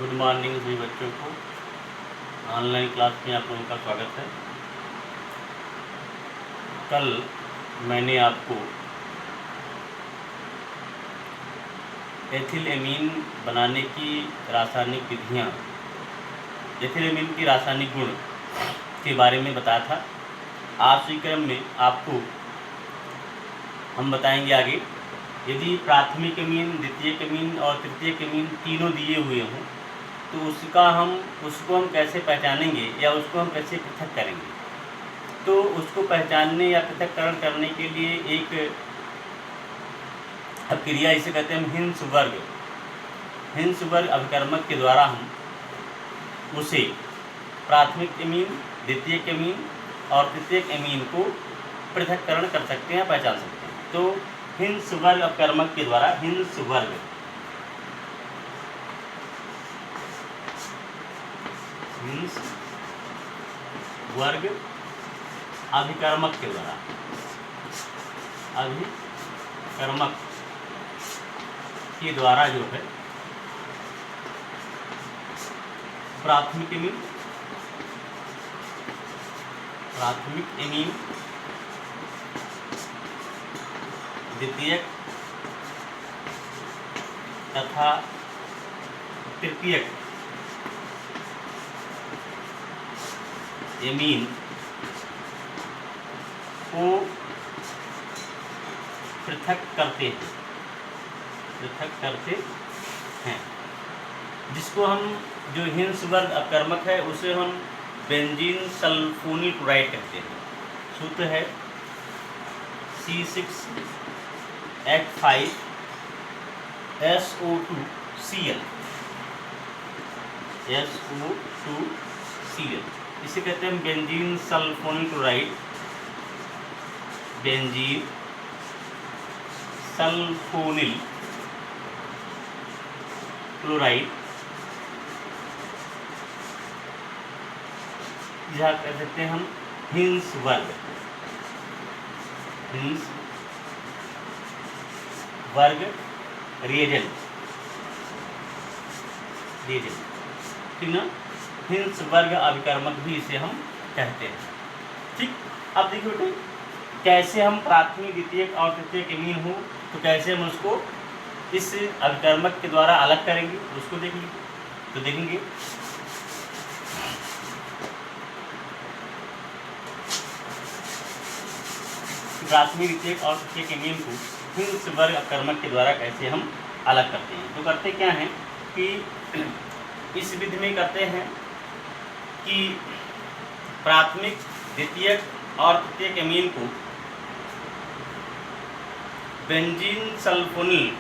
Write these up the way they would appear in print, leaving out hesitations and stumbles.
Good morning सभी बच्चों को। ऑनलाइन क्लास में आप लोगों का स्वागत है। कल मैंने आपको एथिलएमीन बनाने की रासायनिक विधियाँ, एथिलएमीन की रासायनिक गुण के बारे में बताया था। आज के क्रम में आपको हम बताएंगे आगे, यदि प्राथमिक अमीन, द्वितीयक अमीन और तृतीयक अमीन तीनों दिए हुए हों तो उसको हम कैसे पहचानेंगे या उसको हम कैसे पृथक करेंगे। तो उसको पहचानने या पृथक्करण करने के लिए एक क्रिया, इसे कहते हैं हिंस वर्ग अभिकर्मक के द्वारा हम उसे प्राथमिक अमीन, द्वितीयक अमीन और तृतीयक अमीन को पृथक्करण कर सकते हैं, पहचान सकते हैं। तो हिंस वर्ग अभिकर्मक के द्वारा हिंस वर्ग अभिकर्मक के द्वारा जो है प्राथमिक अमीन, द्वितीयक तथा तृतीयक अमीन को पृथक करते हैं, जिसको हम जो हिंस वर्ग अभिकर्मक है उसे हम बेंजीन सल्फोनिल क्लोराइड कहते हैं। सूत्र है C6H5SO2Cl। इसे कहते हैं benzene sulphonyl chloride, benzene sulphonyl chloride, जहाँ कह सकते हैं हम हिंस वर्ग रिएजेंट, ठीक ना। हिंस वर्ग अभिकर्मक भी इसे हम कहते हैं, ठीक। अब देखिए बेटे, कैसे हम प्राथमिक, द्वितीयक और तृतीयक अमीन हो तो कैसे हम उसको इस अभिकर्मक के द्वारा अलग करेंगे, उसको देखेंगे। प्राथमिक, द्वितीयक और तृतीयक अमीन को हिंस वर्ग अभिकर्मक के द्वारा कैसे हम अलग करते हैं। तो करते क्या हैं कि इस विधि में करते हैं कि प्राथमिक, द्वितीयक और तृतीयक अमीन को बेंजीन सल्फोनिल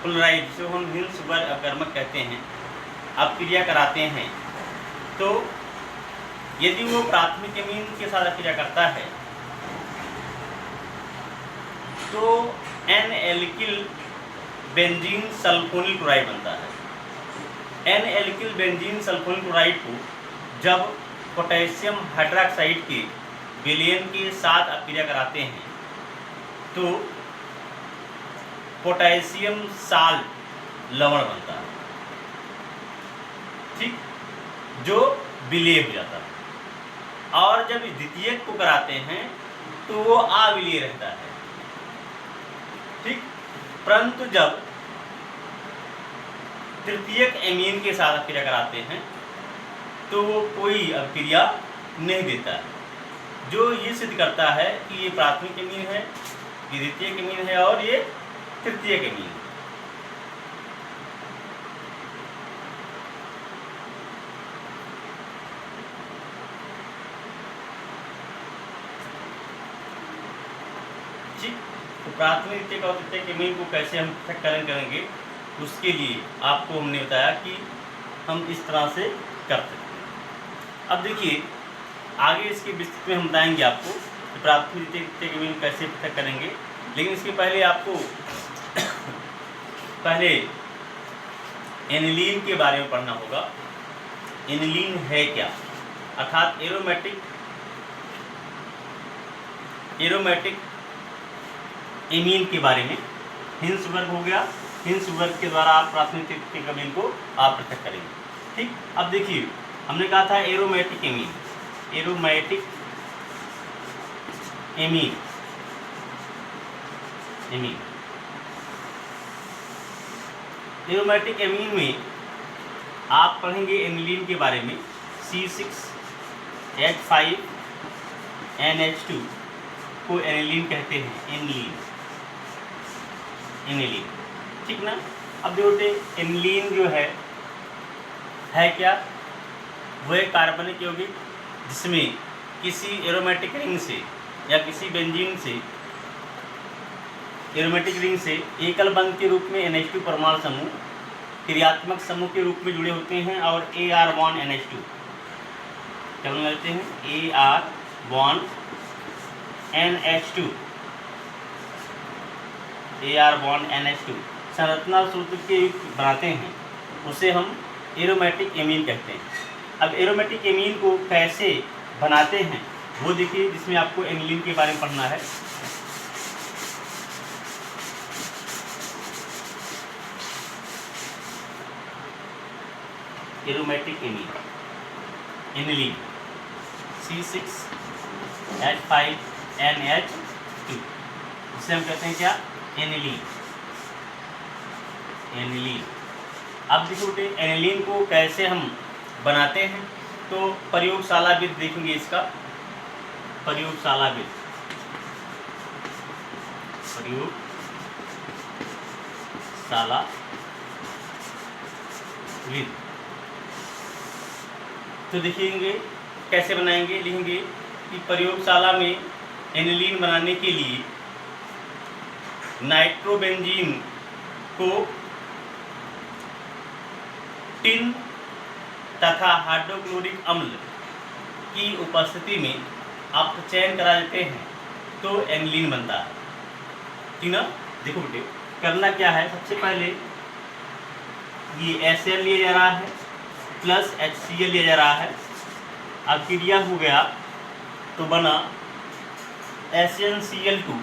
क्लोराइड, जो हम हिंस वर्ग अभिकर्मक कहते हैं, अपक्रिया कराते हैं। तो यदि वो प्राथमिक अमीन के साथ अपक्रिया करता है तो N-एल्किल बेंजीन सल्फोनिल क्लोराइड बनता है। N-एल्किल बेंजीन सल्फोनिल क्लोराइड को जब पोटेशियम हाइड्रोक्साइड के विलयन के साथ अपक्रिया कराते हैं तो पोटेशियम साल्ट लवण बनता है, ठीक, जो विलेय हो जाता है। और जब द्वितीयक को कराते हैं तो वो अविलेय रहता है, ठीक। परंतु जब तृतीयक अमीन के साथ अपक्रिया कराते हैं तो वो कोई अपक्रिया नहीं देता है, जो ये सिद्ध करता है कि ये प्राथमिक अमीन है, ये द्वितीयक अमीन है और ये तृतीयक अमीन है। ठीक। तो प्राथमिक, द्वितीयक और तृतीयक अमीन को कैसे हम पृथक्करण करेंगे, उसके लिए आपको हमने बताया कि हम इस तरह से कर सकते हैं। अब देखिए आगे इसके विस्तृत में हम बताएंगे आपको कि प्राथमिक, द्वितीयक अमीन कैसे पृथक करेंगे। लेकिन इसके पहले आपको पहले एनिलीन के बारे में पढ़ना होगा। एनिलीन है क्या, अर्थात एरोमेटिक एमीन के बारे में। हिंस वर्ग हो गया, हिंस वर्ग के द्वारा आप प्राथमिक तृतीयक अमीन को आप पृथक करेंगे। ठीक, अब देखिए हमने कहा था aromatic amine, aromatic amine, amine, aromatic amine में आप पढ़ेंगे एनिलीन के बारे में। C6H5NH2 को एनिलीन कहते हैं, एनिलीन, एनिलीन, ठीक ना। अब देखो एनिलीन जो है क्या, वो एक कार्बनिक यौगिक जिसमें किसी एरोमेटिक रिंग से या किसी बेंजीन से, एरोमेटिक रिंग से एकल बंध के रूप में NH2 परमाणु समूह क्रियात्मक समूह के रूप में जुड़े होते हैं और AR बॉन्ड NH2 क्या बनाते हैं, AR bond NH2, AR bond NH2 संरचना सूत्र के बनाते हैं, उसे हम एरोमेटिक एमीन कहते हैं। अब एरोमेटिक एमीन को कैसे बनाते हैं वो देखिए, जिसमें आपको एनिलीन के बारे में पढ़ना है। एरोमेटिक एमीन, एनिलीन C6H5NH2, जिसे हम कहते हैं क्या, एनिलीन, एनिलीन। अब देखो बेटे एनिलीन को कैसे हम बनाते हैं, तो प्रयोगशालाविद देखेंगे इसका, प्रयोगशालाविद, प्रयोगशालाविद तो देखेंगे कैसे बनाएंगे। लिखेंगे कि प्रयोगशाला में एनिलीन बनाने के लिए नाइट्रोबेंजीन को टिन तथा हाइड्रोक्लोरिक अम्ल की उपस्थिति में अपचयन करा देते हैं तो एनिलीन बनता है, ठीक ना। देखो बेटे करना क्या है, सबसे पहले ये HCl लिया जा रहा है प्लस HCl लिया जा रहा है। अब क्रिया हो गया तो बना HNCl2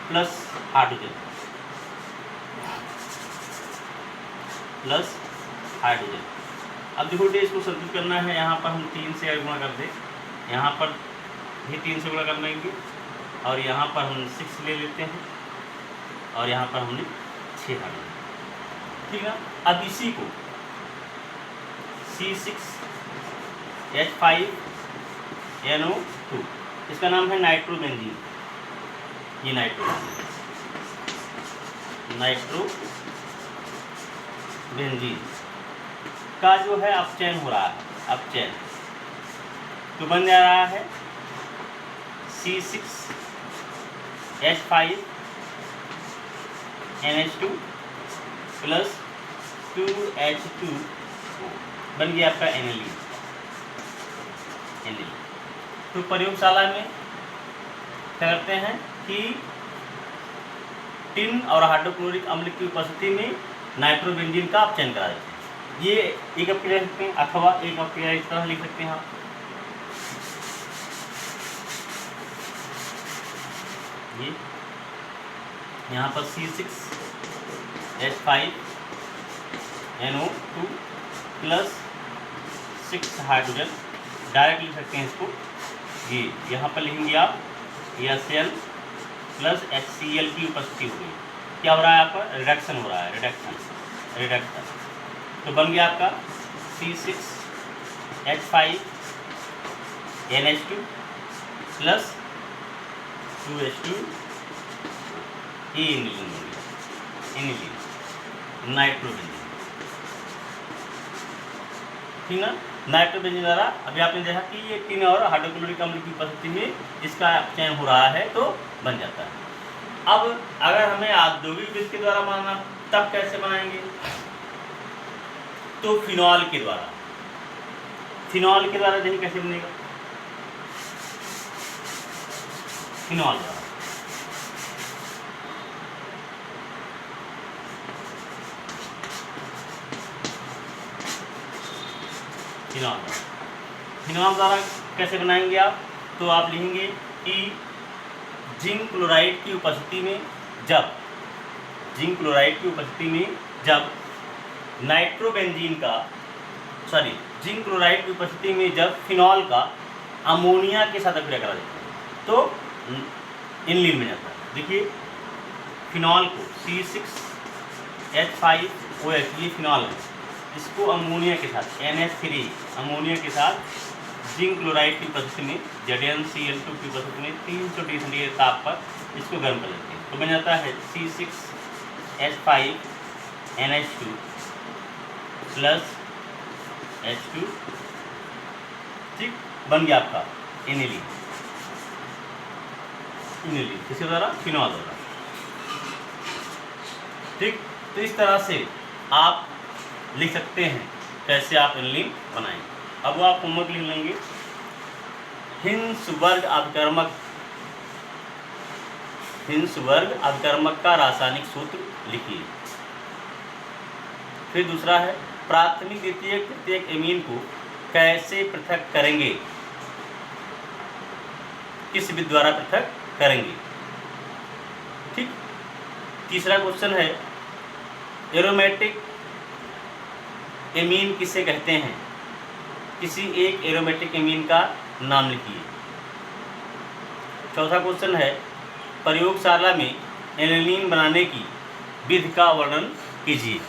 प्लस हाइड्रोजन, अब देखो इसको संतुलित करना है। यहाँ पर हम 3 से गुणा कर दें, यहाँ पर भी 3 से गुणा कर लेंगे और यहाँ पर हम 6 ले लेते हैं और यहाँ पर हमने 6 डाल दिया, ठीक है। अब इसी को C6H5NO2, इसका नाम है नाइट्रोबेंजीन, ये नाइट्रोबेंजीन का जो है अपचयन हो रहा है, अपचयन तो बन जा रहा है C6H5NH2 प्लस 2H2 बन गया आपका एनिलीन, एनिलीन। तो प्रयोगशाला में क्या करते हैं कि टिन और हाइड्रोक्लोरिक अम्ल की उपस्थिति में नाइट्रोबेंजीन का अपचयन करा देते हैं। ये एक अपक्रिया लिख सकते हैं अथवा एक अपक्रिया इस तरह लिख सकते हैं आप, ये यहाँ पर C6H5NO2 प्लस 6 हाइड्रोजन डायरेक्ट लिख सकते हैं इसको। ये यहाँ पर लिखेंगे आप HCl प्लस HCl की उपस्थिति हो गई, क्या हो रहा है आपका, रिडक्शन हो रहा है, रिडक्शन तो बन गया आपका C6H5NH2 plus 2H2 aniline, nitrobenzene, ठीक ना। नाइट्रोबेंजीन द्वारा अभी आपने देखा कि ये टिन और हाइड्रोक्लोरिक अम्ल की उपस्थिति में इसका अपचयन हो रहा है तो बन जाता है। अब अगर हमें औद्योगिक विधि के द्वारा बनाना तब कैसे बनाएंगे, तो फिनॉल के द्वारा, देखिए कैसे बनेगा, फिनॉल द्वारा। फिनॉल द्वारा कैसे बनाएंगे आप, तो आप लिखेंगे कि जिंक क्लोराइड की उपस्थिति में, जब जिंक क्लोराइड की उपस्थिति में जब नाइट्रोबेंजीन का जिंक क्लोराइड की उपस्थिति में जब फिनॉल का अमोनिया के साथ अभिक्रिया करा जाता है तो एनिलीन बन जाता है। देखिए फिनॉल को C6H5OH ये फिनॉल है, इसको अमोनिया के साथ NH3 अमोनिया के साथ जिंक क्लोराइड की उपस्थिति में ZnCl2 की उपस्थिति में 300 डिग्री सेंटीग्रेड ताप पर इसको गर्म कर लेते हैं तो बन जाता है C6H5NH2 प्लस H2, ठीक, बन गया आपका एनिलीन। किसके द्वारा? फिनॉल द्वारा। ठीक, तो इस तरह से आप लिख सकते हैं कैसे आप एनिलीन बनाएंगे। अब वो आप होमवर्क लिख लेंगे। हिंसवर्ग अभिकर्मक का रासायनिक सूत्र लिखिए। फिर दूसरा है प्राथमिक द्वितीयक तृतीयक एमीन को कैसे पृथक करेंगे, किस विधि द्वारा पृथक करेंगे। ठीक, तीसरा क्वेश्चन है एरोमेटिक एमीन किसे कहते हैं, किसी एक एरोमेटिक एमीन का नाम लिखिए। चौथा क्वेश्चन है प्रयोगशाला में एनिलीन बनाने की विधि का वर्णन कीजिए।